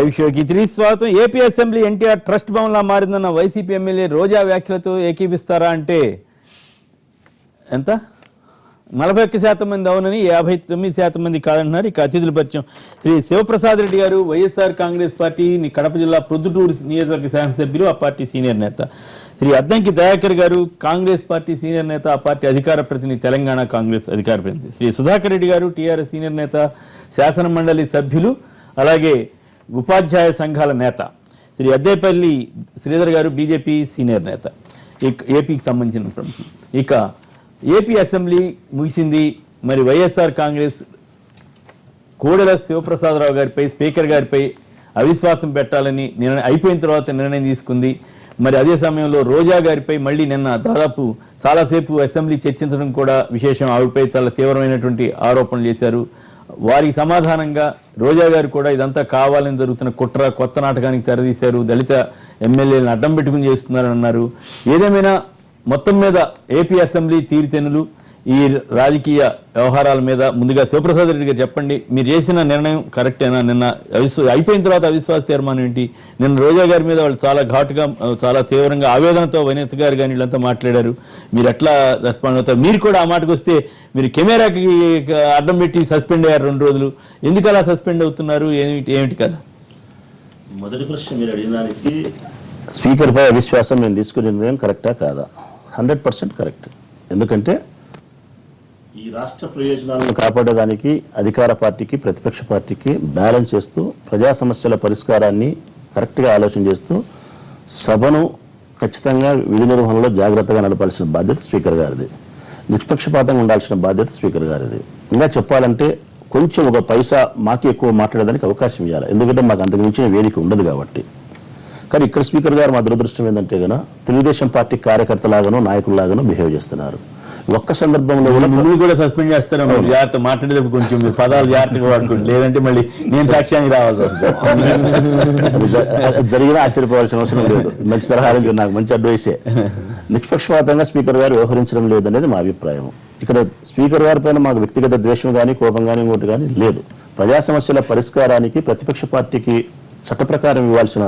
Live షోకి తిరిగి స్వాగతం. ఏపీ అసెంబ్లీ ఎన్టీఆర్ ట్రస్ట్ భవన్లా మారిందన్న వైసీపీ ఎమ్మెల్యే రోజా వ్యాఖ్యలతో ఏకీపిస్తారా అంటే ఎంత 41% మంది అవునని 59% మంది కాదంటున్నారు. ఇక అతిథుల పరిచయం శ్రీ శివప్రసాద్ రెడ్డి గారు, వైఎస్ఆర్ కాంగ్రెస్ పార్టీ కడప జిల్లా ప్రొద్దుటూరు నియోజకవర్గ శాసనసభ్యులు, ఆ పార్టీ సీనియర్ నేత. శ్రీ అద్దంకి దయాకర్ గారు, కాంగ్రెస్ పార్టీ సీనియర్ నేత, ఆ పార్టీ అధికార ప్రతినిధి, తెలంగాణ కాంగ్రెస్ అధికార ప్రతినిధి. శ్రీ సుధాకర్ రెడ్డి గారు, టీఆర్ఎస్ సీనియర్ నేత, శాసన మండలి సభ్యులు, అలాగే ఉపాధ్యాయ సంఘాల నేత. శ్రీ అద్దేపల్లి శ్రీధర్ గారు, బీజేపీ సీనియర్ నేత, ఏపీకి సంబంధించిన ప్రముఖులు. ఇక ఏపీ అసెంబ్లీ ముగిసింది. మరి వైఎస్ఆర్ కాంగ్రెస్ కోడెల శివప్రసాదరావు గారిపై, స్పీకర్ గారిపై అవిశ్వాసం పెట్టాలని అయిపోయిన తర్వాత నిర్ణయం తీసుకుంది. మరి అదే సమయంలో రోజా గారిపై మళ్ళీ నిన్న దాదాపు చాలాసేపు అసెంబ్లీ చర్చించడం కూడా విశేషం. ఆవిడపై చాలా తీవ్రమైనటువంటి ఆరోపణలు చేశారు. వారికి సమాధానంగా రోజా గారు కూడా ఇదంతా కావాలని జరుగుతున్న కుట్ర, కొత్త నాటకానికి తెరదీశారు, దళిత ఎమ్మెల్యేలను అడ్డం పెట్టుకుని చేస్తున్నారని అన్నారు. ఏదేమైనా మొత్తం మీద ఏపీ అసెంబ్లీ తీరుతెన్నులు, ఈ రాజకీయ వ్యవహారాల మీద ముందుగా శివప్రసాద్ రెడ్డి గారు చెప్పండి, మీరు చేసిన నిర్ణయం కరెక్టేనా? నిన్న అయిపోయిన తర్వాత అవిశ్వాస తీర్మానం ఏంటి? నిన్న రోజా గారి మీద వాళ్ళు చాలా ఘాటుగా, చాలా తీవ్రంగా ఆవేదనతో వినీత్ గారు కానీ వీళ్ళంతా మాట్లాడారు. మీరు ఎట్లా రెస్పాండ్ అవుతారు? మీరు కూడా ఆ మాటకు వస్తే మీరు కెమెరాకి అడ్డం పెట్టి సస్పెండ్ అయ్యారు 2 రోజులు. ఎందుకు అలా సస్పెండ్ అవుతున్నారు? ఏమిటి కదా? మొదటి ప్రశ్న మీరు అడిగినానికి, స్పీకర్పై అవిశ్వాసం మేము తీసుకునే నిర్ణయం కరెక్టా కాదా? 100% కరెక్ట్. ఎందుకంటే ఈ రాష్ట్ర ప్రయోజనాలను కాపాడేదానికి అధికార పార్టీకి, ప్రతిపక్ష పార్టీకి బ్యాలెన్స్ చేస్తూ, ప్రజా సమస్యల పరిష్కారాన్ని కరెక్ట్గా ఆలోచన చేస్తూ, సభను ఖచ్చితంగా విధి నిర్వహణలో జాగ్రత్తగా నడపాల్సిన బాధ్యత స్పీకర్ గారిది. నిష్పక్షపాతంగా ఉండాల్సిన బాధ్యత స్పీకర్ గారిది. ఇంకా చెప్పాలంటే కొంచెం ఒక పైసా మాకు ఎక్కువ మాట్లాడేదానికి అవకాశం ఇవ్వాలి. ఎందుకంటే మాకు అంతకు మించిన వేదిక ఉండదు కాబట్టి. కానీ ఇక్కడ స్పీకర్ గారు మా దురదృష్టం ఏంటంటే కనుక తెలుగుదేశం పార్టీ కార్యకర్తలాగానో నాయకుల్లాగానో బిహేవ్ చేస్తున్నారు. ఒక్క సందర్భంలో కూడా సస్పెండ్ చేస్తారు. జాగ్రత్త మాట్లాడేటప్పుడు కొంచెం పదాలు జాగ్రత్తగా వాడుకోండి, లేదంటే మళ్ళీ నేను సాక్ష్యానికి రావాల్సి వస్తుంది. జరిగినా ఆశ్చర్యపోవాల్సిన అవసరం లేదు. మంచి సలహాలు, నాకు మంచి అడ్వైసే. నిష్పక్షపాతంగా స్పీకర్ గారు వ్యవహరించడం లేదనేది మా అభిప్రాయం. ఇక్కడ స్పీకర్ గారి పైన మాకు వ్యక్తిగత ద్వేషం కానీ, కోపం కానీ, ఇంకోటి కానీ లేదు. ప్రజా సమస్యల పరిష్కారానికి ప్రతిపక్ష పార్టీకి చట్ట ప్రకారం ఇవ్వాల్సిన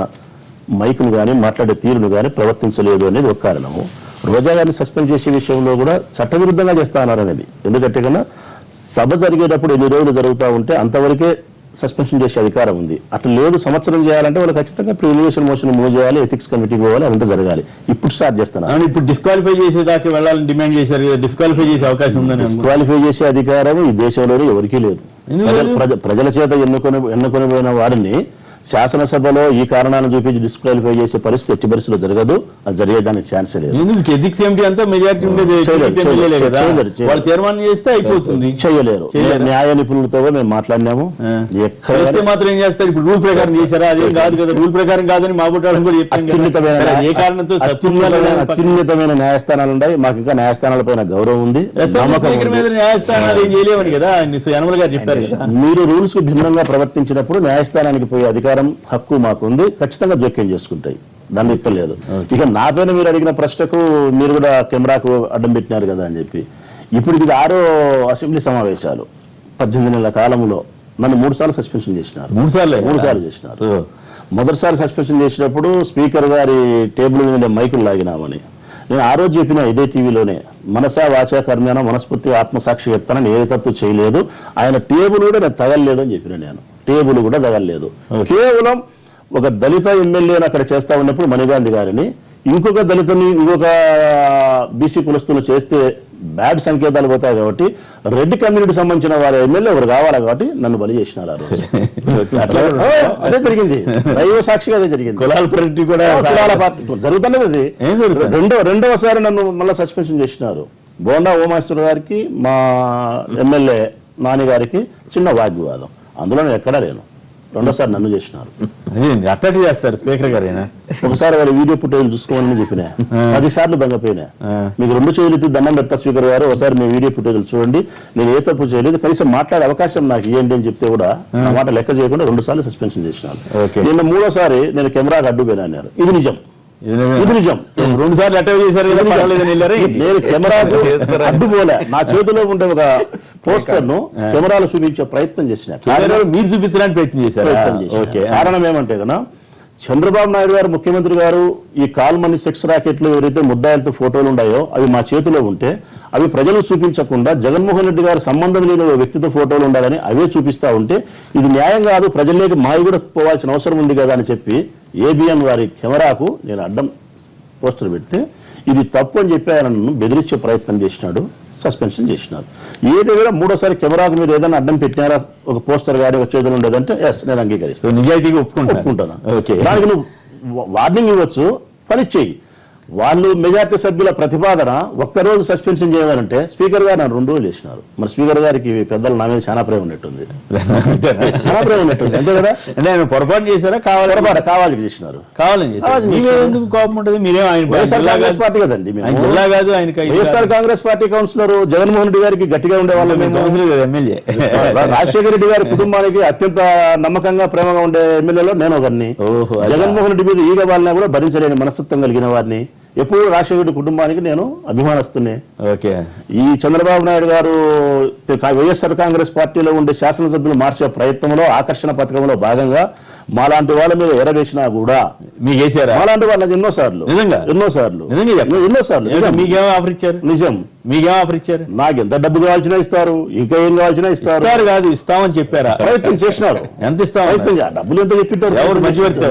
మైకును కానీ, మాట్లాడే తీరును కానీ ప్రవర్తించలేదు అనేది ఒక కారణము. రోజా గారిని సస్పెండ్ చేసే విషయంలో కూడా చట్టవిరుద్ధంగా చేస్తా అన్నారనేది. ఎందుకంటే కన్నా సభ జరిగేటప్పుడు ఎన్ని రోజులు జరుగుతూ ఉంటే అంతవరకే సస్పెన్షన్ చేసే అధికారం ఉంది. అట్లా లేదు, సంవత్సరం చేయాలంటే వాళ్ళు ఖచ్చితంగా ప్రివిలేషన్ మోషన్ మూవ్ చేయాలి, ఎథిక్స్ కమిటీకి పోవాలి, అదంతా జరగాలి. ఇప్పుడు స్టార్ట్ చేస్తున్నారు. ఇప్పుడు డిస్క్వాలిఫై చేసేదాకా వెళ్ళాలని డిమాండ్ చేశారు కదా, డిస్క్వాలిఫై చేసే అవకాశం ఉందని. డిస్క్వాలిఫై చేసే అధికారం ఈ దేశంలోనే ఎవరికీ లేదు. ప్రజల చేత ఎన్నుకొని పోయిన వారిని శాసనసభలో ఈ కారణాలను చూపించి డిస్క్వాలిఫై చేసే పరిస్థితి ఎట్టి పరిస్థితుల్లో జరగదు. అది జరిగేదానికి ఛాన్సే లేదు. ఎథిక్స్ ఏమిటి అంతా మెజారిటీ ఉండేది, తీర్మానం చేస్తే అయిపోతుంది. చేయలేరు. న్యాయ నిపుణులతో మేము మాట్లాడినాము. ఎక్కడ మాత్రం ఏం చేస్తారు? ఇప్పుడు రూల్ ప్రకారం చేశారా? అదేం కాదు కదా, రూల్ ప్రకారం కాదని మా బుట్టాలను కూడా చెప్పాను. ఏ కారణంతో అత్యున్నతమైన న్యాయస్థానాలు ఉన్నాయి. మాకు ఇంకా న్యాయస్థానాలపైన గౌరవం ఉంది. మీద న్యాయస్థానాలు ఏం చేయలేవని కదా యనమల గారు చెప్పారు. మీరు రూల్స్ కు భిన్నంగా ప్రవర్తించినప్పుడు న్యాయస్థానానికి పోయే అధికారం, హక్కు మాకుంది. ఖచ్చితంగా జోక్యం చేసుకుంటాయి, దాన్ని ఎక్కలేదు. ఇక నా పైన మీరు అడిగిన ప్రశ్నకు మీరు కూడా కెమెరాకు అడ్డం పెట్టినారు కదా అని చెప్పి, ఇప్పుడు ఇది 6వ అసెంబ్లీ సమావేశాలు. 18 నెలల కాలంలో నన్ను 3 సార్లు సస్పెన్షన్ చేసినారు. 3 సార్లు చేసినారు. మొదటిసారి సస్పెన్షన్ చేసినప్పుడు స్పీకర్ గారి టేబుల్ మీద మైకులు లాగినామని నేను ఆ రోజు చెప్పిన ఇదే టీవీలోనే, మనసా వాచా కర్మేనా మనస్ఫూర్తిగా ఆత్మసాక్షి చెప్తానని ఏ తప్పు చేయలేదు. ఆయన టేబుల్ కూడా నేను తగలలేదు అని చెప్పిన. నేను టేబుల్ కూడా తగలలేదు. కేవలం ఒక దళిత ఎమ్మెల్యేని అక్కడ చేస్తా ఉన్నప్పుడు మణిగాంధీ గారిని, ఇంకొక దళితుని, ఇంకొక బీసీ కులస్తులు చేస్తే బ్యాడ్ సంకేతాలు పోతాయి కాబట్టి రెడ్ కమ్యూనిటీ సంబంధించిన వారి ఎమ్మెల్యే ఒకరు కావాలి కాబట్టి నన్ను బలి చేసినారు ఆ రోజు. అదే జరిగింది, దైవ సాక్షిగా అదే జరిగింది. కులాల పార్టీ కూడా జరుగుతున్నది అది. రెండవసారి నన్ను మళ్ళీ సస్పెన్షన్ చేసినారు. బోండా ఉమాశ్వర్ గారికి, మా ఎమ్మెల్యే నాని గారికి చిన్న వాగ్వివాదం. అందులో నేను ఎక్కడా లేను. రెండోసారి నన్ను చేసినారు. అట్టటి చేస్తారు స్పీకర్ గారు. ఒకసారి వాళ్ళ వీడియో ఫుటేజ్ చూసుకోమని చెప్పినా 10 సార్లు బంగపోయినా. మీకు 2 చేతులు దండం పెడతా స్పీకర్ గారు, ఒకసారి మీ వీడియో ఫుటేజ్ చూడండి, నేను ఏ తప్పు చేయలేదు, కనీసం మాట్లాడే అవకాశం నాకు ఇవ్వండి అని చెప్తే కూడా ఆ మాట లెక్క చేయకుండా 2 సార్లు సస్పెన్షన్ చేసినారు. నిన్న 3వసారి నేను కెమెరాకు అడ్డుపోయినా అన్నారు. ఇది నిజం. 2 సార్లు అటెండ్ చేశారు. నేను కెమెరాకు అడ్డుపోలే. నా చేతిలో ఉండే ఒక పోస్టర్ ను కెమెరాలో చూపించే ప్రయత్నం చేసిన మీరు చూపించడానికి ప్రయత్నం చేశారు. ఓకే, కారణం ఏమంటే కదా చంద్రబాబు నాయుడు గారు ముఖ్యమంత్రి గారు ఈ కాల్మనీ సెక్స్ రాకెట్లు ఎవరైతే ముద్దాయిలతో ఫోటోలు ఉన్నాయో అవి మా చేతిలో ఉంటే అవి ప్రజలు చూపించకుండా జగన్మోహన్ రెడ్డి గారు సంబంధం లేని వ్యక్తితో ఫోటోలు ఉండాలని అవే చూపిస్తా ఉంటే ఇది న్యాయం కాదు, ప్రజల్లోకి మావి కూడా పోవాల్సిన అవసరం ఉంది కదా అని చెప్పి ఏబిఎన్ వారి కెమెరాకు నేను అడ్డం పోస్టర్ పెడితే ఇది తప్పు అని చెప్పి ఆయన నన్ను బెదిరించే ప్రయత్నం చేసినాడు, సస్పెన్షన్ చేసినారు. ఏదైనా మూడోసారి కెమెరాకు మీరు ఏదైనా అడ్డం పెట్టినారా ఒక పోస్టర్ కానీ ఒక చేతులు ఉండేదంటే ఎస్ నేను అంగీకరిస్తాను, నిజాయితీగా ఒప్పుకుంటాను. ఓకే, దానికి నువ్వు వార్నింగ్ ఇవ్వచ్చు, పని చేయి. వాళ్ళు మెజార్టీ సభ్యుల ప్రతిపాదన ఒక్కరోజు సస్పెన్షన్ చేయాలంటే స్పీకర్ గారు నన్ను 2 రోజులు చేసినారు. మరి స్పీకర్ గారికి పెద్దలు నా మీద చాలా ప్రేమ ఉన్నట్టుంది, చాలా ప్రేమ ఉన్నట్టుంది అంతే కదా. అంటే ఆయన పొరపాటు చేశారా కావాలి చేసినారు, కావాలని చేశారు. ఎందుకు కోపం ఉంటుంది? మీరేం ఆయన వైఎస్ఆర్ కాంగ్రెస్ పార్టీ కదండి, జిల్లా కాదు ఆయన వైఎస్ఆర్ కాంగ్రెస్ పార్టీ కౌన్సిలర్ జగన్మోహన్ రెడ్డి గారికి గట్టిగా ఉండేవాళ్ళం, ఎమ్మెల్యే రాజశేఖర రెడ్డి గారి కుటుంబానికి అత్యంత నమ్మకంగా ప్రేమగా ఉండే ఎమ్మెల్యేలో నేను ఒకరిని. జగన్మోహన్ రెడ్డి మీద ఈగ వాళ్ళని కూడా భరించలేని మనస్తత్వం కలిగిన వారిని, ఎప్పుడు రాజశేఖర కుటుంబానికి నేను అభిమానిస్తున్నా. ఓకే, ఈ చంద్రబాబు నాయుడు గారు వైఎస్ఆర్ కాంగ్రెస్ పార్టీలో ఉండే శాసనసభ్యులు మార్చే ప్రయత్నంలో ఆకర్షణ పథకంలో భాగంగా మాలాంటి వాళ్ళ మీద ఎరవేసినా కూడా మీకు వేసారా? మాలాంటి వాళ్ళకి ఎన్నోసార్లు మీకేమో ఆఫర్ ఇచ్చారు? నిజం, మీకేమో ఆఫర్ ఇచ్చారు? నాకు ఎంత డబ్బు కావాల్సినా ఇస్తారు, ఇంకా ఏం కావాల్సినా ఇస్తారు కాదు, ఇస్తామని చెప్పారా? ప్రయత్నం చేసినారు. ఎంత ఇస్తాం? డబ్బులు ఎంత చెప్పిట్టారు? ఎవరు మధ్యవర్తి?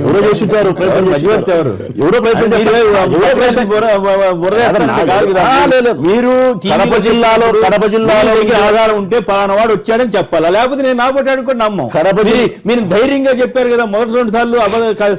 ఎవరో చేసింటారు మధ్యవర్తి? ఎవరు మీరు కడప జిల్లాలో ఆధారం ఉంటే పలానా వాడు వచ్చాడని చెప్పాలా, లేకపోతే నేను నా పోటీ అనుకోండి నమ్మం. మీరు ధైర్యంగా చెప్పారు కదా, మొదటి 2 సార్లు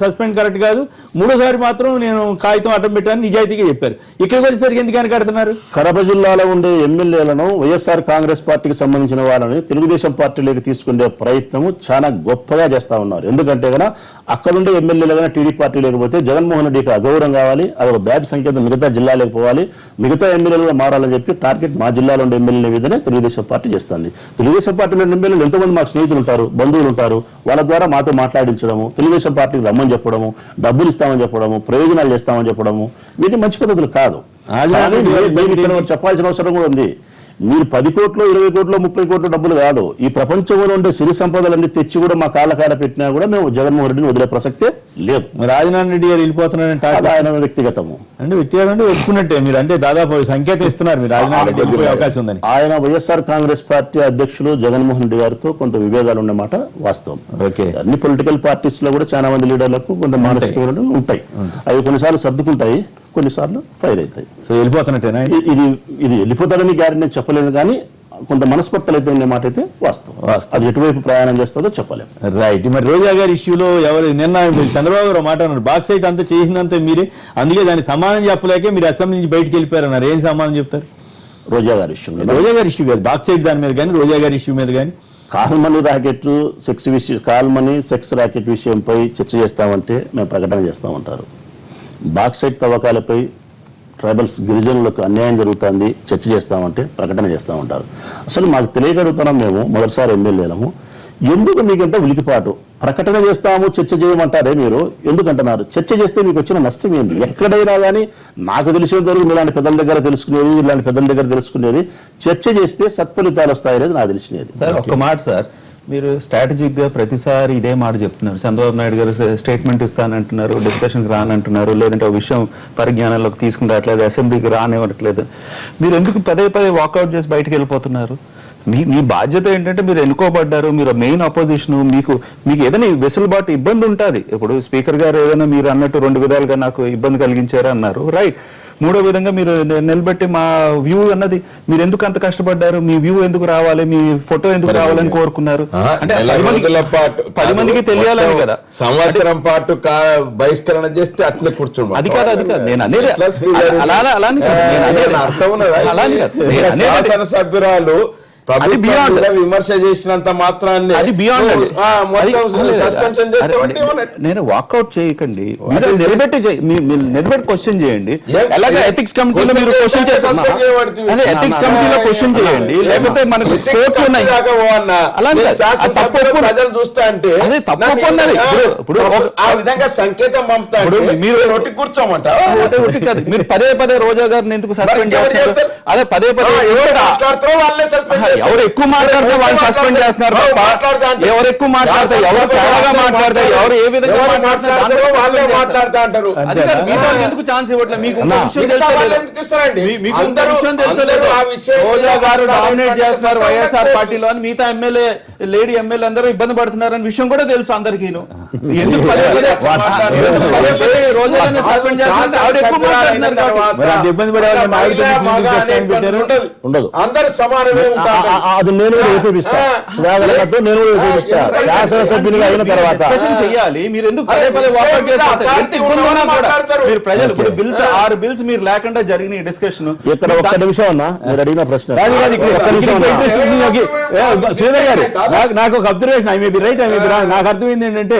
సస్పెండ్ కరెక్ట్ కాదు, 3ఓసారి మాత్రం నేను కాగితం అడ్డం పెట్టాను నిజాయితీగా చెప్పారు. ఇక్కడికి వచ్చేసరికి ఎందుకు వెనకాడుతున్నారు? కడప జిల్లాలో ఉండే ఎమ్మెల్యేలను వైఎస్ఆర్ కాంగ్రెస్ పార్టీకి సంబంధించిన వాళ్ళని తెలుగుదేశం పార్టీలోకి తీసుకునే ప్రయత్నము చాలా గొప్పగా చేస్తా ఉన్నారు. ఎందుకంటే కనుక అక్కడుండే ఎమ్మెల్యేలు కానీ టీడీపీ పార్టీ లేకపోతే జగన్మోహన్ రెడ్డికి అగౌరవం కావాలి, అది ఒక బ్యాడ్ సంకేతం మిగతా జిల్లాలకు పోవాలి, మిగతా ఎమ్మెల్యేలు మారాలని చెప్పి టార్గెట్ మా జిల్లాలో ఉండే ఎమ్మెల్యేల మీదనే తెలుగుదేశం పార్టీ చేస్తుంది. తెలుగుదేశం పార్టీలో ఎమ్మెల్యేలు ఎంతోమంది మాకు స్నేహితులు ఉంటారు, బంధువులు ఉంటారు, వాళ్ళ ద్వారా మాతో మాట్లాడించడము, తెలుగుదేశం పార్టీకి రమ్మని చెప్పడము, డబ్బులు ఇస్తామని చెప్పడము, ప్రయోజనాలు చేస్తామని చెప్పడము, వీటిని మంచి పద్ధతులు కాదు. చెప్పాల్సిన అవసరం కూడా ఉంది. మీరు 10 కోట్లు 20 కోట్లు 30 కోట్ల డబ్బులు కాదు, ఈ ప్రపంచంలో ఉండే సిరి సంపదలన్నీ తెచ్చి కూడా మా కాళ్ళకాడ పెట్టినా కూడా మేము జగన్మోహన్ రెడ్డిని వదిలే ప్రసక్తే లేదు. రాజనారాయణ రెడ్డి గారు వెళ్ళిపోతున్నారంటే ఆయన వ్యక్తిగతము అంటే వ్యక్తిగతంగా ఒప్పుకున్నట్టే, మీరు అంటే దాదాపు సంకేతం ఇస్తున్నారు మీరు రాజనారాయణ రెడ్డి వెళ్ళిపోయే అవకాశం ఉందని. ఆయన వైఎస్ఆర్ కాంగ్రెస్ పార్టీ అధ్యక్షులు జగన్మోహన్ రెడ్డి గారితో కొంత విభేదాలు ఉన్నమాట వాస్తవం. ఓకే, అన్ని పొలిటికల్ పార్టీస్ లో కూడా చాలా మంది లీడర్లకు కొంత మానసిక ఉంటాయి, అవి కొన్నిసార్లు సర్దుకుంటాయి, కొన్నిసార్లు ఫైర్ అవుతాయి. సో వెళ్ళిపోతున్నట్టేనా? ఇది వెళ్ళిపోతాడని గ్యారెంటీ నేను చెప్పలేను, కానీ కొంత మనస్పర్ధలు అయితే ఉండే మాట అయితే వాస్తవం. అది ఎటువైపు ప్రయాణం చేస్తుందో చెప్పలేము. రైట్. మరి రోజా గారి ఇష్యూలో ఎవరు నిన్న చంద్రబాబు గారు మాట అన్నారు, బాక్సైట్ అంతా చేసినంత మీరే, అందుకే దానికి సమాధానం చెప్పలేకే మీరు అసెంబ్లీ నుంచి బయటకు వెళ్ళిపోయారన్నారు. ఏం సమాధానం చెప్తారు? రోజా గారి ఇష్యూ, రోజా గారి ఇష్యూ కాదు, బాక్సైట్ దాని మీద కానీ రోజా గారి ఇష్యూ మీద కానీ కాల్మనీ ర్యాకెట్ సెక్స్ విషయం, కాల్మనీ సెక్స్ ర్యాకెట్ విషయంపై చర్చ చేస్తామంటే మేము ప్రకటన చేస్తామంటారు. బాక్సైట్ తవ్వకాలపై ట్రైబల్స్ గిరిజనులకు అన్యాయం జరుగుతుంది చర్చ చేస్తామంటే ప్రకటన చేస్తూ ఉంటారు. అసలు మాకు తెలియగలుగుతున్నాం, మేము మొదటిసారి ఎమ్మెల్యేలము, ఎందుకు మీకంత ఉలికిపాటు? ప్రకటన చేస్తాము చర్చ చేయమంటారే మీరు, ఎందుకంటున్నారు? చర్చ చేస్తే మీకు వచ్చిన నష్టం ఏంటి? ఎక్కడైనా కానీ నాకు తెలిసేంత వరకు ఇలాంటి పెద్దల దగ్గర తెలుసుకునేది, ఇలాంటి పెద్దల దగ్గర తెలుసుకునేది, చర్చ చేస్తే సత్ఫలితాలు వస్తాయనేది నాకు తెలిసినది. సార్ ఒక్క మాట సార్, మీరు స్ట్రాటజిక్ గా ప్రతిసారి ఇదే మాట చెప్తున్నారు. చంద్రబాబు నాయుడు గారు స్టేట్మెంట్ ఇస్తానంటున్నారు, డిస్కషన్కి రానంటున్నారు, లేదంటే ఒక విషయం పరిజ్ఞానంలోకి తీసుకుని రావట్లేదు, అసెంబ్లీకి రానివ్వట్లేదు. మీరు ఎందుకు పదే వాకౌట్ చేసి బయటకు వెళ్ళిపోతున్నారు? మీ బాధ్యత ఏంటంటే మీరు ఎన్నుకోబడ్డారు, మీరు మెయిన్ అపోజిషన్, మీకు ఏదైనా వెసులుబాటు ఇబ్బంది ఉంటుంది. ఇప్పుడు స్పీకర్ గారు ఏదైనా మీరు అన్నట్టు 2 విధాలుగా నాకు ఇబ్బంది కలిగించారు అన్నారు, రైట్. 3వ విధంగా మీరు నిలబెట్టి మా వ్యూ అన్నది మీరు ఎందుకు అంత కష్టపడ్డారు, మీ వ్యూ ఎందుకు రావాలి, మీ ఫోటో ఎందుకు రావాలని కోరుకున్నారు అంటే 10 మందికి తెలియాలని కదా. సంవత్సరం పాటు బహిష్కరణ చేస్తే అట్లే కూర్చోండి. అది కాదు నేను అనేది శాసనసభ్యురాలు విమర్శ చేసినంత మాత్రాన్ని అది బియాండ్. నేను వాకౌట్ చేయకండి, నిలబెట్టి క్వశ్చన్ చేయండి. అలాగే ఎథిక్స్ కమిటీలో మీరు క్వశ్చన్ చేస్తారు, ఎథిక్స్ కమిటీలో క్వశ్చన్ చేయండి, లేకపోతే మనకు కోర్టులు ఉన్నాయి. ప్రజలు చూస్తా అంటే అదే తప్పన్నది. ఇప్పుడు ఆ విధంగా సంకేతం పంపుతా మీరు రొట్టి కూర్చోమంటారు. మీరు పదే రోజా గారిని ఎందుకు సస్పెండ్ చేస్తారు? అదే పదే మాట్లాడుతారో వాళ్ళే సస్పెండ్ ఎవరు ఎక్కువ మాట్లాడితే వాళ్ళు సస్పెండ్ చేస్తున్నారు తప్ప ఎవరు ఎక్కువ మాట్లాడితే ఎవరు తేడాగా మాట్లాడితే ఎవరు ఏ విధంగా మాట్లాడుతా అంటారు. ఎందుకు ఛాన్స్ ఇవ్వట్లేదు? మీకు ఇంకో విషయం తెలుసలేదు, రోజా గారు డామినేట్ చేస్తున్నారు వైఎస్ఆర్ పార్టీలో అని మిగతా ఎమ్మెల్యే లేడీ ఎమ్మెల్యే అందరూ ఇబ్బంది పడుతున్నారని విషయం కూడా తెలుసు అందరికీ. ఎందుకు పదే పదే రోజా గారిని సస్పెండ్ చేస్తున్నారు? ఆవిడ ఎక్కువ మాట్లాడుతున్నారు కాబట్టి ఇబ్బంది పడే ఉండదు. అందరు సమానమే ఉంటారు. అది నేను ఏపీపిస్తా, సుధాకర్ నేను ఏపీపిస్తా శాసనసభ్యునిగా అయిన తర్వాత చెయ్యాలి. మీరు ఎందుకు పదే పదే వాకౌట్ చేస్తారు? మీరు ప్రజలు ఇప్పుడు బిల్స్ 6 బిల్స్ మీరు లేకుండా జరిగిన డిస్కషన్ ఇక్కడ ఒక్క నిమిషం అన్నా మీరు అడిగిన ప్రశ్న శ్రీధర్ గారు నాకు ఒక observation, I may be right, I may be wrong. నాకు అర్థమైంది ఏంటంటే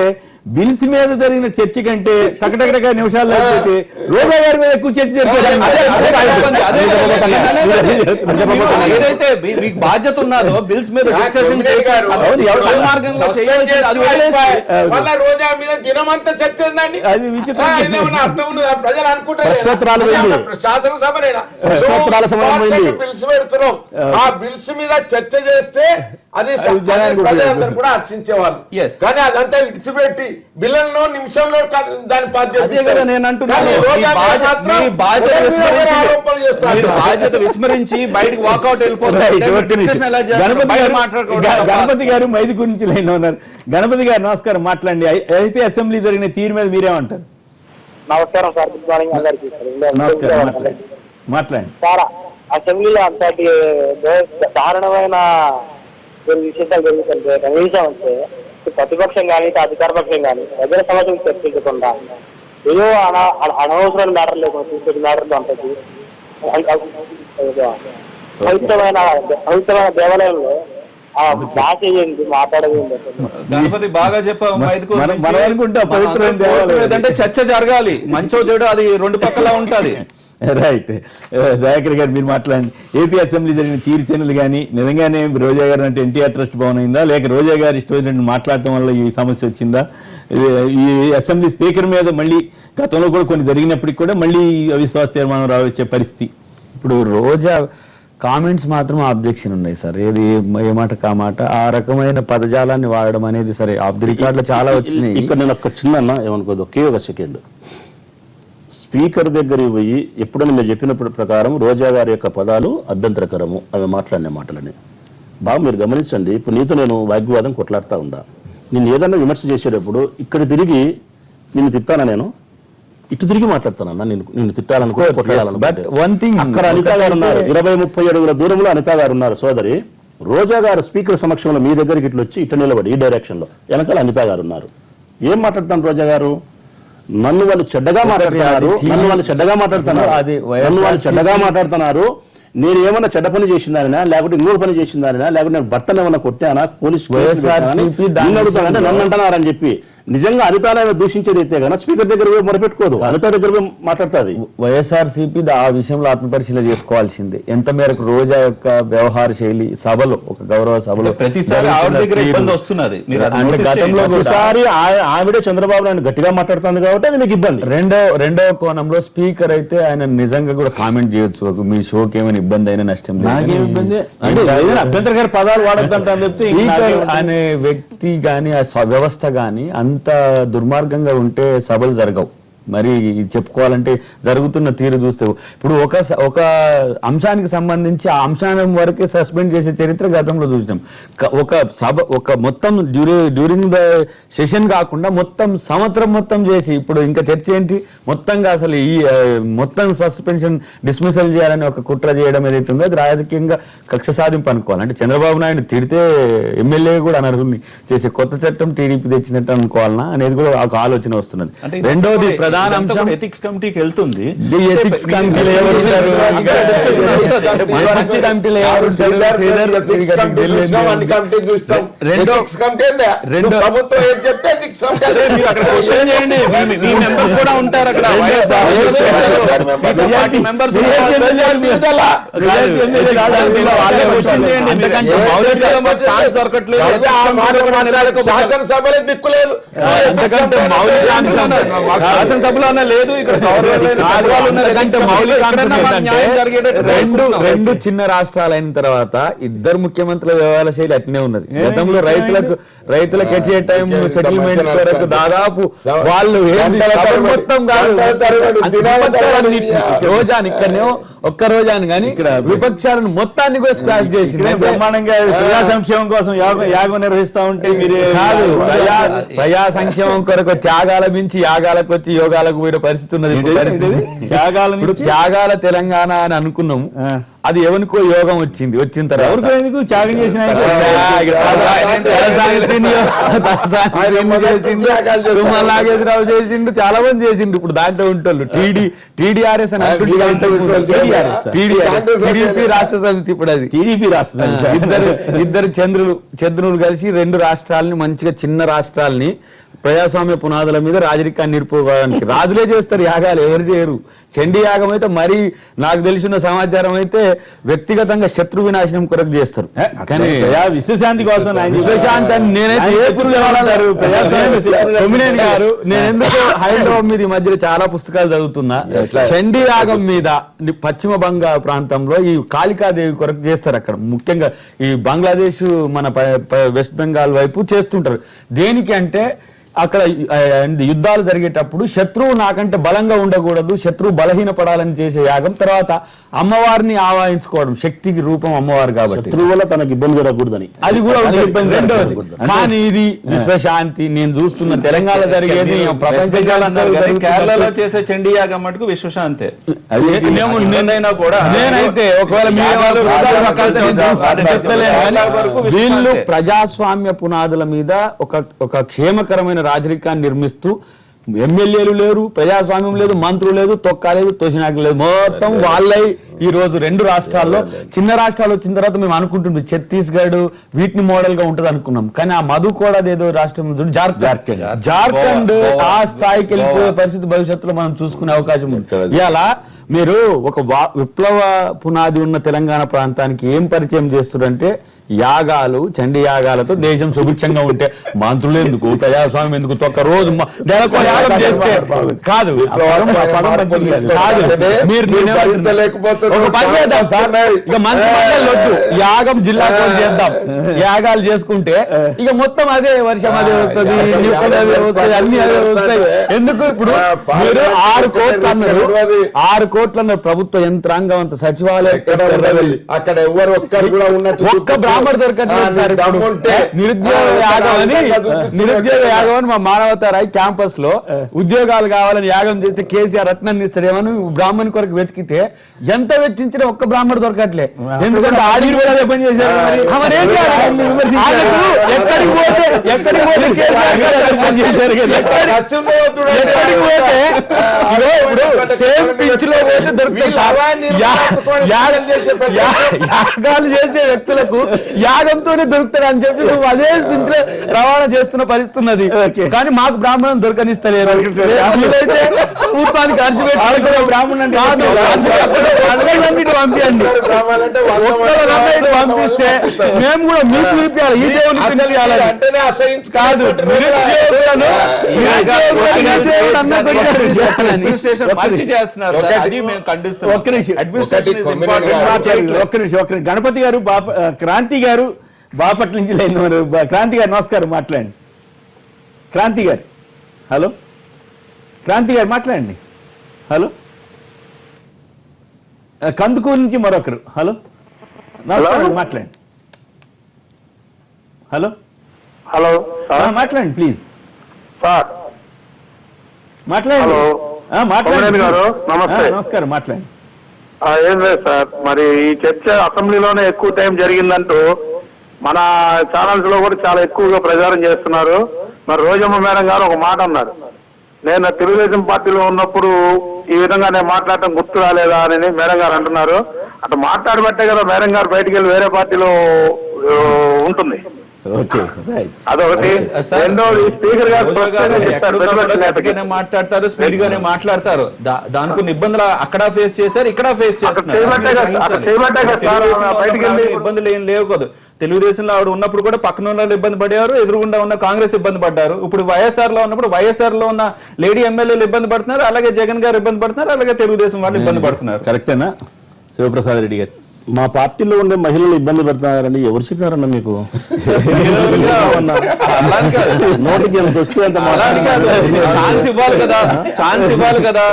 బిల్స్ మీద జరిగిన చర్చ కంటే టకటక నిమిషాల్లో అయితే రోజా గారి మీద ఎక్కువ చర్చ ఏదైతే మీకు బాధ్యత ఉన్నదో బిల్స్ మీద డిస్కషన్ రోజా మీద దినమంతా చర్చ ఉందండి. అది విచిత్రం. అర్థం ఉన్నది ప్రజలు అనుకుంటారు శాసనసభ బిల్స్ పెడుతున్నాం, ఆ బిల్స్ మీద చర్చ చేస్తే అది ప్రజలందరూ కూడా హర్షించేవాళ్ళు. కానీ అదంతా విడిచిపెట్టి బిల్లులను నిమిషంలో దాని బాధ్యత విస్మరించి బయటకు వాకౌట్ వెళ్ళిపోతారు. గణపతి గారు మైది గురించి లైన్ ఉన్నారు. గణపతి గారు నమస్కారం, మాట్లాడండి. ఐపీ అసెంబ్లీ జరిగిన తీరు మీద మీరేమంటారు? నమస్కారం సార్, గుడ్ మార్నింగ్ అందరికీ. నమస్కారం, మాట్లాడండి. సార్, అసెంబ్లీలో అంతటి దారుణమైన విషయాలు జరుగుతుంటే కనీసం అంటే ప్రతిపక్షం కానీ అధికార పక్షం కానీ ప్రజల సమస్యలు చర్చించకుండా ఏదో అనవసరమైన మ్యాటర్ లేకుండా తీసుకొచ్చి మ్యాటర్లు ఉంటుంది. పవిత్రమైన దేవాలయంలో భాష ఏంటి, మాట్లాడేది గణపతి బాగా చెప్పాము. మనం అనుకుంటాం పవిత్రమైన దేవాలయం అంటే చర్చ జరగాలి, మంచో చెడు అది రెండు పక్కల ఉంటది. రైట్, దయాకర్ గారు మీరు మాట్లాడండి. ఏపీ అసెంబ్లీ జరిగిన తీరుతెన్నులు కానీ నిజంగానే రోజా గారు అంటే ఎన్టీఆర్ ట్రస్ట్ భవన్ అయిందా, లేక రోజా గారు ఇష్టమైనట్టు మాట్లాడటం వల్ల ఈ సమస్య వచ్చిందా? ఈ అసెంబ్లీ స్పీకర్ మీద మళ్ళీ గతంలో కూడా కొన్ని జరిగినప్పటికీ కూడా మళ్ళీ అవిశ్వాస తీర్మానం రావచ్చే పరిస్థితి. ఇప్పుడు రోజా కామెంట్స్ మాత్రం ఆబ్జెక్షన్ ఉన్నాయి సార్. ఏది ఏ మాట కామాట ఆ రకమైన పదజాలాన్ని వాడడం అనేది సరే ఆఫ్ ది రికార్డ్ లో చాలా వచ్చినాయి. ఇక్కడ నేను ఒక చిన్న ఏమనుకోదు, ఒకే ఒక సెకండ్. స్పీకర్ దగ్గరికి పోయి ఎప్పుడైనా మీరు చెప్పినప్పుడు ప్రకారం రోజా గారి యొక్క పదాలు అభ్యంతరకరము అవి మాట్లాడిన మాటలని బాగా మీరు గమనించండి. ఇప్పుడు నీతో నేను వాగ్వివాదం కొట్లాడుతూ ఉండా, నేను ఏదన్నా విమర్శ చేసేటప్పుడు ఇక్కడ తిరిగి నిన్ను తిట్టానా, నేను ఇటు తిరిగి మాట్లాడతానన్నా. నిన్ను తిట్టాలనుకో అక్కడ అనిత గారు ఉన్నారు, 20-30 అడుగుల దూరంలో అనిత గారు ఉన్నారు సోదరి. రోజా గారు స్పీకర్ సమక్షంలో మీ దగ్గరికి ఇట్లా వచ్చి ఇట్లా నిలబడి ఈ డైరెక్షన్ లో వెనకాల అనిత గారు ఉన్నారు. ఏం మాట్లాడతాను రోజా గారు? నన్ను వాళ్ళు చెడ్డగా మాట్లాడుతున్నారు, నేను ఏమన్నా చెడ్డ పని చేసిందానినా, లేకపోతే ఇంకొక పని చేసిందానినా, లేకపోతే నేను భర్తను ఏమన్నా కొట్టానా, పోలీసు అడుగుతానంటే నన్ను అంటున్నారని చెప్పి నిజంగా అనితానే దూషించేది అయితే కదా స్పీకర్ దగ్గర మొరపెట్టుకోదు, అనిత దగ్గర మాట్లాడుతుంది. వైఎస్ఆర్సీపీ ఆ విషయంలో ఆత్మపరిశీలన చేసుకోవాల్సిందే. ఎంత మేరకు రోజా యొక్క వ్యవహార శైలి సభలో, ఒక గౌరవ సభలో ప్రతిసారి వస్తున్నది. అంటే గతంలో ఒకసారి ఆవిడే చంద్రబాబు నాయుడు గట్టిగా మాట్లాడుతుంది కాబట్టి అది మీకు ఇబ్బంది. రెండవ కోణంలో స్పీకర్ అయితే ఆయన నిజంగా కూడా కామెంట్ చేయొచ్చు, మీ షోకి ఏమైనా ఇబ్బంది అయినా నష్టం లేదు, అభ్యంతరకర పదాలు వాడద్దంటే స్పీకర్ అనే వ్యక్తి గాని ఆ వ్యవస్థ గాని అంత దుర్మార్గంగా ఉంటే సభలు జరగవు. మరి చెప్పుకోవాలంటే జరుగుతున్న తీరు చూస్తే ఇప్పుడు ఒక అంశానికి సంబంధించి ఆ అంశానం వరకే సస్పెండ్ చేసే చరిత్ర గతంలో చూసినాం. ఒక సభ మొత్తం డ్యూరింగ్ ద సెషన్ కాకుండా మొత్తం సంవత్సరం మొత్తం చేసి ఇప్పుడు ఇంకా చర్చ ఏంటి, మొత్తంగా అసలు ఈ మొత్తం సస్పెన్షన్ డిస్మిసల్ చేయాలని ఒక కుట్ర చేయడం ఏదైతే ఉందో అది రాజకీయంగా కక్ష సాధింపు అనుకోవాలి. అంటే చంద్రబాబు నాయుడు తిడితే ఎమ్మెల్యే కూడా అనర్హుల్ని చేసే కొత్త చట్టం టీడీపీ తెచ్చినట్టు అనుకోవాలన్నా అనేది కూడా ఒక ఆలోచన వస్తున్నది. రెండోది ఎథిక్స్ కమిటీకి వెళ్తుంది. ఎథిక్స్ కమిటీలో ఉంటారు అక్కడ శాసనసభలో దిక్కులేదు. శాసనసభలోనే లేదు, ఇక్కడ అంతకంటే మౌలిక అంశం ఏంటంటే రెండు చిన్న రాష్ట్రాలైన తర్వాత ఇద్దరు ముఖ్యమంత్రుల వ్యవహార శైలి అట్నే ఉన్నది. గతంలో రైతులకు ఎట్ ఏ టైం సెటిల్మెంట్ కొరకు దాదాపు వాళ్ళు మొత్తం కాదు రోజాని ఇక్కడనే ఒక్క రోజాని కానీ ఇక్కడ విపక్షాలను మొత్తాన్ని కూడా స్క్రాచ్ చేసింది. బ్రహ్మాండంగా ప్రజా సంక్షేమం కోసం యాగం నిర్వహిస్తా ఉంటే మీరు కాదు, ప్రజా సంక్షేమం కొరకు త్యాగాల మించి యాగాలకు వచ్చి యోగాలకు పోయిన పరిస్థితి ఉన్నది. ఇప్పుడు త్యాగాల తెలంగాణ అని అనుకున్నాము, అది ఎవరికో యోగం వచ్చిన తర్వాత ఎందుకు త్యాగం చేసిన నాగేశ్వరరావు చేసిండు, చాలా మంది చేసిండు. ఇప్పుడు దాంట్లో ఉంటోళ్ళు టీడీఆర్ఎస్ అని టీడీపీ రాష్ట్ర సమితి. ఇప్పుడు అది టీడీపీ రాష్ట్ర ఇద్దరు చంద్రులు కలిసి రెండు రాష్ట్రాలని మంచిగా చిన్న రాష్ట్రాలని ప్రజాస్వామ్య పునాదుల మీద రాజరికాన్ని నిలుపుకోవడానికి రాజులే చేస్తారు యాగాలు, ఎవరు చేయరు. చండీ యాగం అయితే మరి నాకు తెలిసిన సమాచారం అయితే వ్యక్తిగతంగా శత్రు వినాశనం కొరకు చేస్తారు. కానీ విశ్వశాంతి కోసం విశ్వశాంతి అని నేనైతే గారు నేను ఎందుకు హైదరాబాద్ మీద ఈ మధ్య చాలా పుస్తకాలు చదువుతున్నా. చండీ యాగం మీద పశ్చిమ బంగా ప్రాంతంలో ఈ కాళికాదేవి కొరకు చేస్తారు. అక్కడ ముఖ్యంగా ఈ బంగ్లాదేశ్ మన వెస్ట్ బెంగాల్ వైపు చేస్తుంటారు. దేనికి అంటే అక్కడ యుద్ధాలు జరిగేటప్పుడు శత్రువు నాకంటే బలంగా ఉండకూడదు, శత్రువు బలహీనపడాలని చేసే యాగం. తర్వాత అమ్మవారిని ఆవాహించుకోవడం, శక్తికి రూపం అమ్మవారు కాబట్టి శత్రువు వల్ల తనకు ఇబ్బంది జరగకూడదని అది కూడా రెండవది. కానీ ఇది విశ్వశాంతి నేను చూస్తున్న తెలంగాణ జరిగేది ప్రపంచ కేరళలో చేసే చండీ యాగం మటుకు విశ్వశాంతే. నేనైతే ఒకవేళ వీళ్ళు ప్రజాస్వామ్య పునాదుల మీద ఒక క్షేమకరమైన రాజరికాన్ని నిర్మిస్తూ ఎమ్మెల్యేలు లేరు, ప్రజాస్వామ్యం లేదు, మంత్రులు లేదు, తొక్క లేదు, తోసినాకు లేదు, మొత్తం వాళ్ళై ఈ రోజు రెండు రాష్ట్రాల్లో చిన్న రాష్ట్రాలు వచ్చిన తర్వాత మేము అనుకుంటుంది ఛత్తీస్గఢ్ వీటిని మోడల్ గా ఉంటది అనుకున్నాం. కానీ ఆ మధు కూడా ఏదో రాష్ట్రం జార్ఖండ్ ఆ స్థాయికి వెళ్ళిపోయే పరిస్థితి భవిష్యత్తులో మనం చూసుకునే అవకాశం ఉంది. ఇలా మీరు ఒక విప్లవ పునాది ఉన్న తెలంగాణ ప్రాంతానికి ఏం పరిచయం చేస్తారంటే యాగాలు, చండీ యాగాలతో దేశం సుభిక్షంగా ఉంటే మంత్రులు ఎందుకు, ప్రజాస్వామ్యం ఎందుకు, ఒక్క రోజు నెలకు యాగం చేస్తే కాదు. ఇక మంత్రి వద్దు, యాగం జిల్లా చేద్దాం, యాగాలు చేసుకుంటే ఇక మొత్తం అదే వర్షం అదే వస్తుంది, నిప్పులు అవే వస్తాయి, అన్ని అవే వస్తాయి. ఎందుకు ఇప్పుడు మీరు 6 కోట్లు అన్నారు, 6 కోట్లు అన్నారు ప్రభుత్వ యంత్రాంగం అంత సచివాలయం అక్కడ ఎవరు ఒక్కరు కూడా ఒక్క బ్రాహ్మణ దొరకట్లేదు సార్. నిరుద్యోగ యాగం అని మా మానవతారాయ్ క్యాంపస్ లో ఉద్యోగాలు కావాలని యాగం చేస్తే కేసీఆర్ రత్నాన్ని ఇస్తాడేమని బ్రాహ్మణ్ కొరకు వెతికితే ఎంత వెచ్చించినా ఒక్క బ్రాహ్మణ దొరకట్లే. ఎందుకంటే ఎక్కడికి పోతే సేమ్ పిచ్ లో పోతే దొరుకుతాయి. యాగాలు చేసే వ్యక్తులకు యాగంతోనే దొరుకుతాడు అని చెప్పి నువ్వు అదే పిచ్ లో రవాణా చేస్తున్న పరిస్థితి ఉన్నది. కానీ మాకు బ్రాహ్మణం దొరకనిస్తలేరు. ప్రభుత్వానికి ఖర్చు పెట్టి బ్రాహ్మణుడు పంపించండి, పంపిస్తే మేము కూడా మీకు పిలిపించాలి, ఈ దేవుని పిలిపించాలి కాదు. గణపతి గారు, క్రాంతి గారు బాపట్ల నుంచి లైన్ ఉన్నారు. క్రాంతి గారు నమస్కారం, మాట్లాడండి. క్రాంతి గారు, హలో క్రాంతి గారు మాట్లాడండి. హలో, కందుకూరు నుంచి మరొకరు, హలో నమస్కారం, మాట్లాడండి. హలో హలో మాట్లాడండి ప్లీజ్, సార్ మాట్లాడండి. మాట్లాడండి, నమస్కారం, మాట్లాడండి. ఏం లేదు సార్, మరి ఈ చర్చ అసెంబ్లీలోనే ఎక్కువ టైం జరిగిందంటూ మన ఛానల్స్ లో కూడా చాలా ఎక్కువగా ప్రచారం చేస్తున్నారు. మరి రోజమ్మ మేడం గారు ఒక మాట అన్నారు, నేను తెలుగుదేశం పార్టీలో ఉన్నప్పుడు ఈ విధంగా నేను మాట్లాడటం గుర్తు రాలేదా అని మేడం గారు అంటున్నారు. అటు మాట్లాడబట్టే కదా మేడం గారు బయటికి వెళ్ళి వేరే పార్టీలో ఉంటుంది. అదొకటి. రెండోది, స్పీకర్ గారు మాట్లాడతారు, స్పీడ్ గానే మాట్లాడతారు. దానికి ఇబ్బందులు అక్కడ ఫేస్ చేశారు, ఇక్కడ ఫేస్ చేస్తారు. ఇబ్బందులు ఏం లేవు కదా. తెలుగుదేశంలో ఆవిడ ఉన్నప్పుడు కూడా పక్కన ఉన్న వాళ్ళు ఇబ్బంది పడేవారు, ఎదురుగుండా ఉన్న కాంగ్రెస్ ఇబ్బంది పడ్డారు. ఇప్పుడు వైఎస్ఆర్ లో ఉన్నప్పుడు వైఎస్ఆర్ లో ఉన్న లేడీ ఎమ్మెల్యేలు ఇబ్బంది పడుతున్నారు, అలాగే జగన్ గారు ఇబ్బంది పడుతున్నారు, అలాగే తెలుగుదేశం వాళ్ళు ఇబ్బంది పడుతున్నారు. కరెక్టేనా శివప్రసాద్ రెడ్డి గారు? మా పార్టీలో ఉండే మహిళలు ఇబ్బంది పెడతారని ఎవరు చెప్పారన్న మీకు? నోటికి ఎంత వస్తే అంత ఛాన్స్ ఇవ్వాలి కదా, ఛాన్స్ ఇవ్వాలి కదా.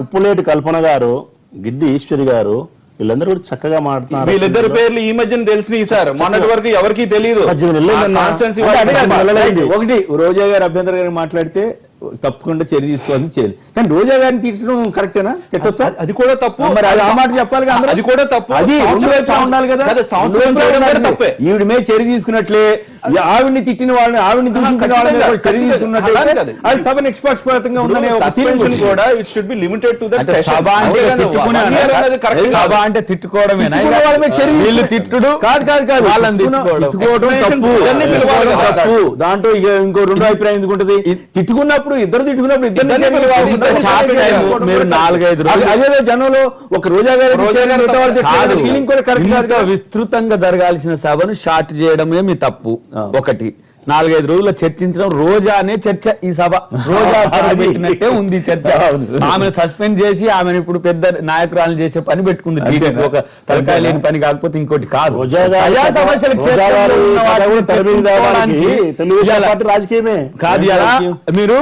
ఉప్పులేటి కల్పన గారు, గిడ్డి ఈశ్వరి గారు, వీళ్ళందరూ కూడా చక్కగా మాట్లాడుతున్నారు. వీళ్ళిద్దరు పేర్లు ఈ మధ్యన తెలిసినాయి సార్, మొన్నటి వరకు ఎవరికి తెలియదు. ఒకటి రోజా గారు అభ్యంతర గారు మాట్లాడితే తప్పకుండా చర్య తీసుకోవాలని చేయాలి, కానీ రోజా గారిని తిట్టడం కరెక్టేనా? తిట్టొచ్చా? అది కూడా తప్పు. మరి అది ఆ మాట చెప్పాలి కదా, అది కూడా తప్పు. అది ఉండాలి కదా. ఈవిడ మీద చర్య తీసుకున్నట్లే ఆవిడ్ని తిట్టిన వాళ్ళని, ఆవిడ్ని దూషించిన వాళ్ళని చర్య తీసుకున్నట్లయితే అది సభ నిష్పక్షపాతంగా ఉందనే కూడా it should be limited to that session. సభ అంటే తిట్టుకోవడమేనా? వీళ్ళు తిట్టుడు కాదు కాదు కాదు, వాళ్ళని తిట్టుకోవడం తప్పు. దాంట్లో ఇంకో రెండో అభిప్రాయం ఎందుకుంటది? తిట్టుకున్నప్పుడు ఇద్దరు తిట్టుకున్నప్పుడు ఇద్దరు మీరు 4-5 రోజులు అదే జనంలో ఒక రోజా గారు ఫీలింగ్ కూడా కరెక్ట్ కాదు. విస్తృతంగా జరగాల్సిన సభను షార్ట్ చేయడమే మీ తప్పు. ఒకటి 4-5 రోజుల్లో చర్చించడం, రోజా అనే చర్చ ఈ సభ, రోజా పెట్టినట్టే ఉంది చర్చ. ఆమెను సస్పెండ్ చేసి ఆమెను ఇప్పుడు పెద్ద నాయకురాలు చేసే పని పెట్టుకుంది టీడీపీ. ఒక తలకాయ లేని పని కాకపోతే ఇంకోటి కాదు. ప్రజా సమస్యల రాజకీయమే కాదు. ఎలా మీరు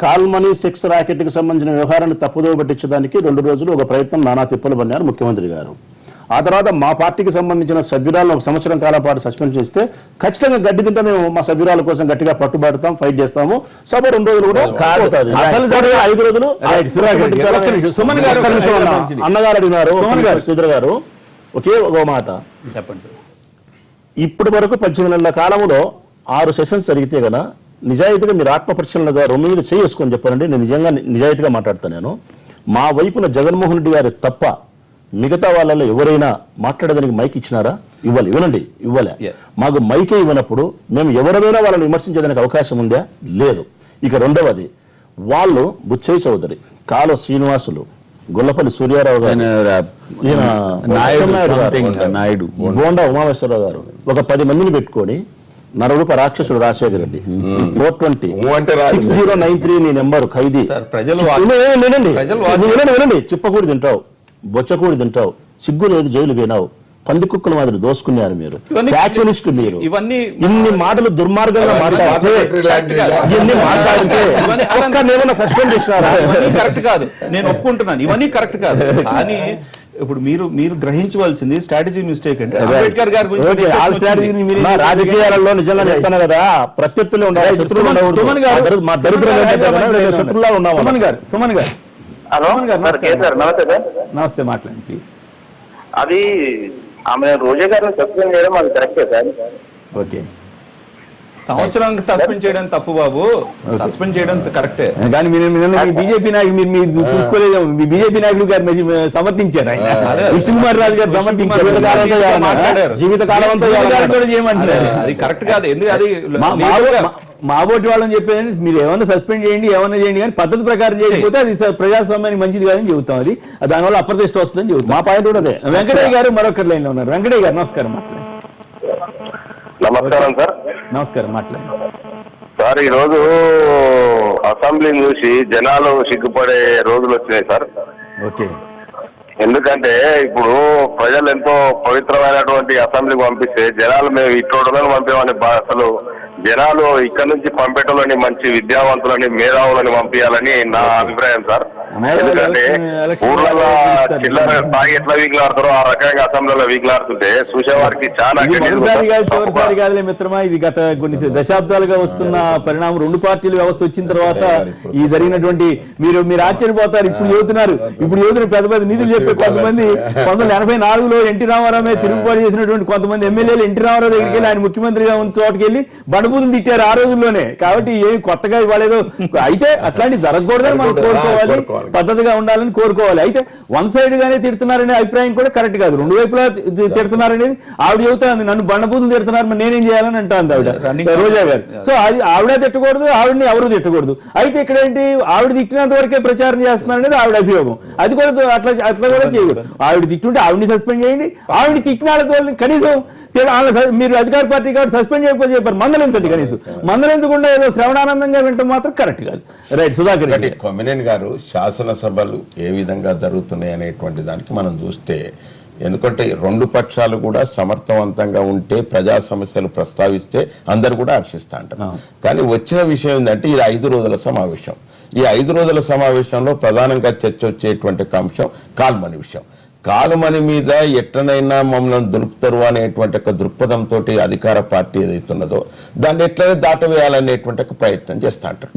కాల్ మనీ సెక్స్ ర్యాకెట్ కి సంబంధించిన వ్యవహారాన్ని తప్పుదోవ పట్టించడానికి 2 రోజులు ఒక ప్రయత్నం నానా తిప్పలు పన్నారు ముఖ్యమంత్రి గారు. ఆ తర్వాత మా పార్టీకి సంబంధించిన సభ్యురాలను 1 సంవత్సరం కాలం పాటు సస్పెండ్ చేస్తే ఖచ్చితంగా గడ్డి తింటే మేము మా సభ్యురాల కోసం గట్టిగా పట్టుబడతాం, ఫైట్ చేస్తాము. సభ 2 రోజులు కూడా అసలు 5 రోజులు అన్నగారు అడిగినారు. శ్రీధర్ గారు ఒకే ఒక మాట చెప్పండి. ఇప్పటి వరకు 18 నెలల కాలంలో 6 సెషన్స్ జరిగితే కదా నిజాయితీగా మీరు ఆత్మపరిశీలన ద్వారా 2 చేసుకొని చెప్పారండి. నేను నిజంగా నిజాయితీగా మాట్లాడతాను. నేను మా వైపున జగన్మోహన్ రెడ్డి గారి తప్ప మిగతా వాళ్ళలో ఎవరైనా మాట్లాడడానికి మైక్ ఇచ్చినారా? ఇవ్వనండి, ఇవ్వలే. మాకు మైకే ఇవ్వనప్పుడు మేము ఎవరైనా వాళ్ళని విమర్శించడానికి అవకాశం ఉందా? లేదు. ఇక రెండవది, వాళ్ళు బుచ్చయ్య చౌదరి, కాలో శ్రీనివాసులు, గొల్లపల్లి సూర్యారావు గారు, నాయుడు, బోండా ఉమామేశ్వరరావు గారు ఒక 10 మందిని పెట్టుకొని నరరూప రాక్షసుడు రాజశేఖర రెడ్డి 420-6093 నీ నెంబరు ఖైదీ. వినండి, చిప్పకూడి తింటావు, బొచ్చకూడి తింటావు, సిగ్గు లేదు, జైలు పోయినావు, పంది కుక్కల మాదిరి దోసుకున్నారు మీరు, ఫ్యాక్షనిస్ట్ మీరు. ఇన్ని మాటలు దుర్మార్గంగా మాట్లాడితే సస్పెండ్ చేసినారా? కరెక్ట్ కాదు, నేను ఒప్పుకుంటున్నాను, ఇవన్నీ కరెక్ట్ కాదు. కానీ ఇప్పుడు మీరు గ్రహించవలసింది స్ట్రాటజీ మిస్టేక్ అంటే అంబేద్కర్ గారి గురించి రాజకీయాలలో నిజంగా చెప్తాను కదా, ప్రత్యర్థులు ఉండాలి, శత్రువులు ఉండకూడదు. మా దరిద్రం శత్రువులా ఉన్నాం. సుమన్ గారు నమస్తే, మాట్లాడండి ప్లీజ్. అది ఆమె రోజా గారిని సస్పెండ్ చేయడం అది కరెక్టే సార్. ఓకే, సంవత్సరానికి సస్పెండ్ చేయడం తప్పు బాబు, సస్పెండ్ చేయడం కరెక్టే. కానీ బీజేపీ నాయకుడు మీరు చూసుకోలేదు, బీజేపీ నాయకుడు గారు సమర్థించారు, ఆయన విష్ణు కుమార్ రాజు గారు సమర్థించారు, జీవితకాలం అంతా కూడా చేయమంటున్నారు. అది కరెక్ట్ కాదు. ఎందుకు అది మా ఓటు వాళ్ళని చెప్పేది, మీరు ఏమన్నా సస్పెండ్ చేయండి, ఏమన్నా చేయండి, కానీ పద్ధతి ప్రకారం చేయకపోతే అది ప్రజాస్వామ్యానికి మంచిది కాదని చెబుతాం. అది దానివల్ల అప్రతిష్ట వస్తుందని చెబుతాం. మా పాయింట్ కూడా అదే. వెంకటయ్య గారు మరొకరి లైన్ లో ఉన్నారు. వెంకటయ్య గారు నమస్కారం, మాట్లాడండి. నమస్కారం సార్. నమస్కారం, మాట్లాడండి సార్. ఈ రోజు అసెంబ్లీని చూసి జనాలు సిగ్గుపడే రోజులు వచ్చినాయి సార్. ఓకే, ఎందుకంటే ఇప్పుడు ప్రజలు ఎంతో పవిత్రమైనటువంటి అసెంబ్లీకి పంపిస్తే జనాలు మేము ఇట్టోడలను పంపామని అసలు జనాలు ఇక్కడ నుంచి పంపేటోళ్ళని మంచి విద్యావంతులని, మేధావులని పంపించాలని నా అభిప్రాయం సార్. ఎందుకంటే ఊర్లలో చిల్లర స్థాయి ఎట్లా వీకులాడతారో ఆ రకంగా అసెంబ్లీలో వీకులాడుతుంటే చూసేవారికి చాలా. చివరిసారి కాదులే మిత్రమా, ఇది గత కొన్ని దశాబ్దాలుగా వస్తున్న పరిణామం. 2 పార్టీల వ్యవస్థ వచ్చిన తర్వాత ఈ జరిగినటువంటి మీరు ఆశ్చర్యపోతారు. ఇప్పుడు చదువుతున్నారు పెద్ద పెద్ద నిధులు చెప్పే కొంతమంది 1984లో ఎన్టీ రామారావు మీద తిరుగుబాటు చేసినటువంటి కొంతమంది ఎమ్మెల్యేలు ఎన్టీ రామారావు దగ్గరికి వెళ్ళి ఆయన ముఖ్యమంత్రిగా ఉన్న చోటుకి వెళ్ళి బండబూతులు తిట్టారు ఆ రోజుల్లోనే. కాబట్టి ఏమి కొత్తగా ఇవ్వలేదు. అయితే అట్లాంటి జరగకూడదని మనం కోరుకోవాలి. పద్ధతిగా ఉండాలని కోరుకోవాలి. అయితే వన్ సైడ్ గానే తిడుతున్నారనే అభిప్రాయం కూడా కరెక్ట్ కాదు. రెండు వైపులా తిడుతున్నారనేది ఆవిడ చెబుతుంది, నన్ను బండబూతులు తిడుతున్నారు, మరి నేనేం చేయాలని అంటాను ఆవిడ రోజా గారు. సో అది ఆవిడ తిట్టకూడదు, ఆవిడని ఎవరు తిట్టకూడదు. అయితే ఇక్కడ ఏంటి, ఆవిడ తిట్టినంత వరకే ప్రచారం చేస్తున్నారు అనేది ఆవిడ అభియోగం. అది కూడా అట్లా కూడా చేయకూడదు. ఆవిడ తిట్టుంటే ఆవిడని సస్పెండ్ చేయండి, ఆవిడ తిట్టిన వాళ్ళతో కనీసం మీరు అధికార పార్టీ కాబట్టి సస్పెండ్ చేయకపోతే చెప్పారు, మందలించండి. కనీసం మందలించకుండా ఏదో శ్రవణానందంగా వింటాం మాత్రం కరెక్ట్ కాదు. రైట్, సుధాకర్ రెడ్డి. కొమ్మినేని గారు, శాసనసభలు ఏ విధంగా జరుగుతున్నాయి అనేటువంటి దానికి మనం చూస్తే, ఎందుకంటే రెండు పక్షాలు కూడా సమర్థవంతంగా ఉంటే, ప్రజా సమస్యలు ప్రస్తావిస్తే అందరు కూడా హర్షిస్తా అంటారు. కానీ వచ్చిన విషయం ఏంటంటే, ఇది 5 రోజుల సమావేశం. ఈ 5 రోజుల సమావేశంలో ప్రధానంగా చర్చ వచ్చేటువంటి అంశం కాల్మని విషయం. కాలుమని మీద ఎట్లనైనా మమ్మల్ని దులుపుతారు అనేటువంటి ఒక దృక్పథంతో అధికార పార్టీ ఏదైతున్నదో దాన్ని ఎట్లనే దాటవేయాలనేటువంటి ఒక ప్రయత్నం చేస్తూ ఉంటారు.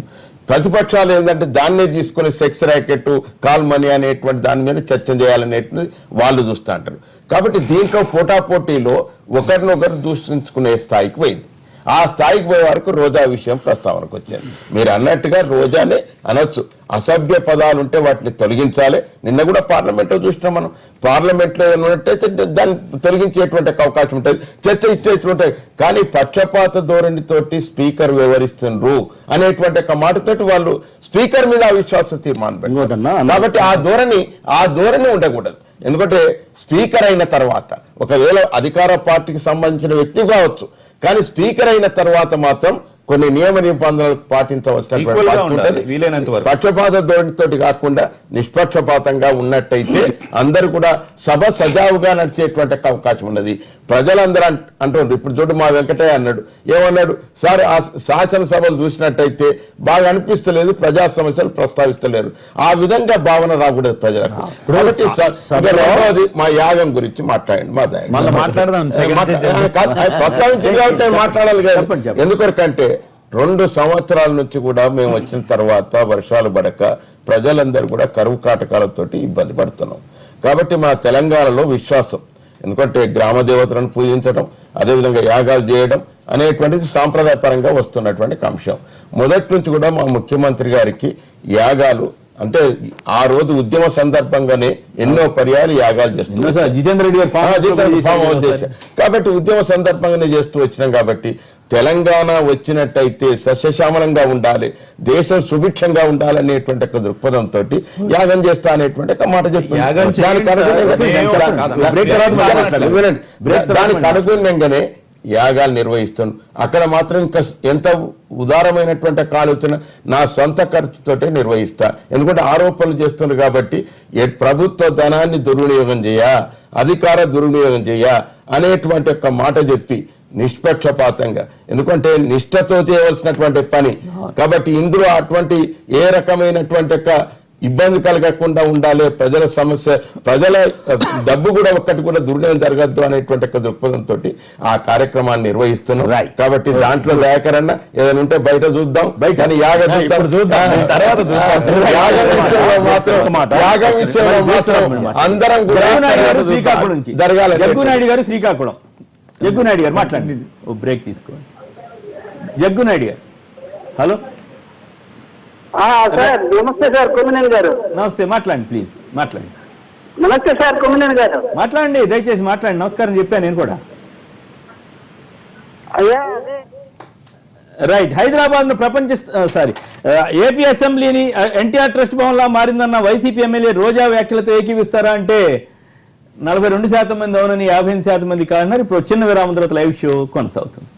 ప్రతిపక్షాలు ఏంటంటే దాన్నే తీసుకుని సెక్స్ ర్యాకెట్, కాల్మనీ అనేటువంటి దాని మీద చర్చ చేయాలనేటువంటి వాళ్ళు చూస్తూ ఉంటారు. కాబట్టి దీంట్లో పోటాపోటీలో ఒకరినొకరు దూషించుకునే స్థాయికి పోయింది. ఆ స్థాయికి పోయే వరకు రోజా విషయం ప్రస్తావనకు వచ్చింది. మీరు అన్నట్టుగా రోజానే అనొచ్చు, అసభ్య పదాలు ఉంటే వాటిని తొలగించాలి. నిన్న కూడా పార్లమెంట్లో చూసినాం మనం. పార్లమెంట్లో ఉన్నట్టయితే దాన్ని తొలగించేటువంటి అవకాశం ఉంటుంది, చర్చ ఇచ్చేటువంటి. కానీ పక్షపాత ధోరణితోటి స్పీకర్ వ్యవహరిస్తున్నారు అనేటువంటి ఒక మాటతోటి వాళ్ళు స్పీకర్ మీద అవిశ్వాస తీర్మానం పెట్టారు. కాబట్టి ఆ ధోరణి ఉండకూడదు. ఎందుకంటే స్పీకర్ అయిన తర్వాత ఒకవేళ అధికార పార్టీకి సంబంధించిన వ్యక్తి కావచ్చు, కానీ స్పీకర్ అయిన తర్వాత మాత్రం కొన్ని నియమ నిబంధనలు పాటించవలసినటువంటి పక్షపాత ధోరణితోటి కాకుండా నిష్పక్షపాతంగా ఉన్నట్టయితే అందరూ కూడా సభ సజావుగా నడిచేటువంటి అవకాశం ఉన్నది. ప్రజలందరూ అంటున్నారు. ఇప్పుడు చూడు, మా వెంకటయ్య అన్నాడు, ఏమన్నాడు, సార్ ఆ శాసనసభలు చూసినట్టయితే బాగా అనిపిస్తలేదు, ప్రజా సమస్యలు ప్రస్తావిస్తలేరు. ఆ విధంగా భావన రాకూడదు ప్రజలకు. కాబట్టి మా యాగం గురించి మాట్లాడండి. ప్రస్తావించింది కాబట్టి మాట్లాడాలి కదా. ఎందుకంటే 2 సంవత్సరాల నుంచి కూడా మేము వచ్చిన తర్వాత వర్షాలు పడక ప్రజలందరూ కూడా కరువు కాటకాలతోటి ఇబ్బంది పడుతున్నాం. కాబట్టి మన తెలంగాణలో విశ్వాసం, ఎందుకంటే గ్రామ దేవతలను పూజించడం, అదేవిధంగా యాగాలు చేయడం అనేటువంటిది సాంప్రదాయపరంగా వస్తున్నటువంటి అంశం. మొదటి నుంచి కూడా మా ముఖ్యమంత్రి గారికి యాగాలు అంటే ఆ రోజు ఉద్యమ సందర్భంగానే ఎన్నో పర్యాలు యాగాలు చేస్తున్నారు. జితేంద్ర రెడ్డి గారు కాబట్టి ఉద్యమ సందర్భంగానే చేస్తూ వచ్చినాం. కాబట్టి తెలంగాణ వచ్చినట్టయితే సస్యశ్యామలంగా ఉండాలి, దేశం సుభిక్షంగా ఉండాలనేటువంటి ఒక దృక్పథంతో యాగం చేస్తా అనేటువంటి ఒక మాట చెప్తుంది. దానికి అనుగుణంగానే యాగాలు నిర్వహిస్తున్నాం. అక్కడ మాత్రం ఇంకా ఎంత ఉదారమైనటువంటి ఆలోచన, నా సొంత ఖర్చుతోటే నిర్వహిస్తా. ఎందుకంటే ఆరోపణలు చేస్తున్నారు కాబట్టి ప్రభుత్వ ధనాన్ని దుర్వినియోగం చేయ, అధికార దుర్వినియోగం చేయ అనేటువంటి ఒక మాట చెప్పి నిష్పక్షపాతంగా, ఎందుకంటే నిష్ఠతో చేయవలసినటువంటి పని. కాబట్టి ఇందులో అటువంటి ఏ రకమైనటువంటి ఒక ఇబ్బంది కలగకుండా ఉండాలి, ప్రజల సమస్య, ప్రజల డబ్బు కూడా ఒక్కటి కూడా దుర్వినియోగం జరగద్దు అనేటువంటి దృక్పథంతో ఆ కార్యక్రమాన్ని నిర్వహిస్తున్నాం. కాబట్టి దాంట్లో వ్యాకరణ ఏదైనా ఉంటే బయట చూద్దాం, బయట యాగం విషయంలో మాత్రం అందరం జరగాలి. జగ్గునాయుడు గారు శ్రీకాకుళం. జగ్గునాయుడు గారు మాట్లాడండి, ఓ బ్రేక్ తీసుకోండి. జగ్గునాయుడు గారు, హలో. సార్ నమస్తే సార్, కొమ్మినేని గారు. నమస్తే, మాట్లాడండి ప్లీజ్, మాట్లాడండి. నమస్తే సార్, కొమ్మినేని గారు. మాట్లాడండి, దయచేసి మాట్లాడండి. నమస్కారం చెప్పాను నేను కూడా. రైట్, హైదరాబాద్ ఏపీ అసెంబ్లీని ఎన్టీఆర్ ట్రస్ట్ భవన్ లా మారిందన్న వైసీపీ ఎమ్మెల్యే రోజా వ్యాఖ్యలతో ఏకీవిస్తారా అంటే 42% మంది అవునని, 58% మంది కాదన్నారు. ఇప్పుడు చిన్న విరామం తర్వాత లైవ్ షో కొనసాగుతుంది.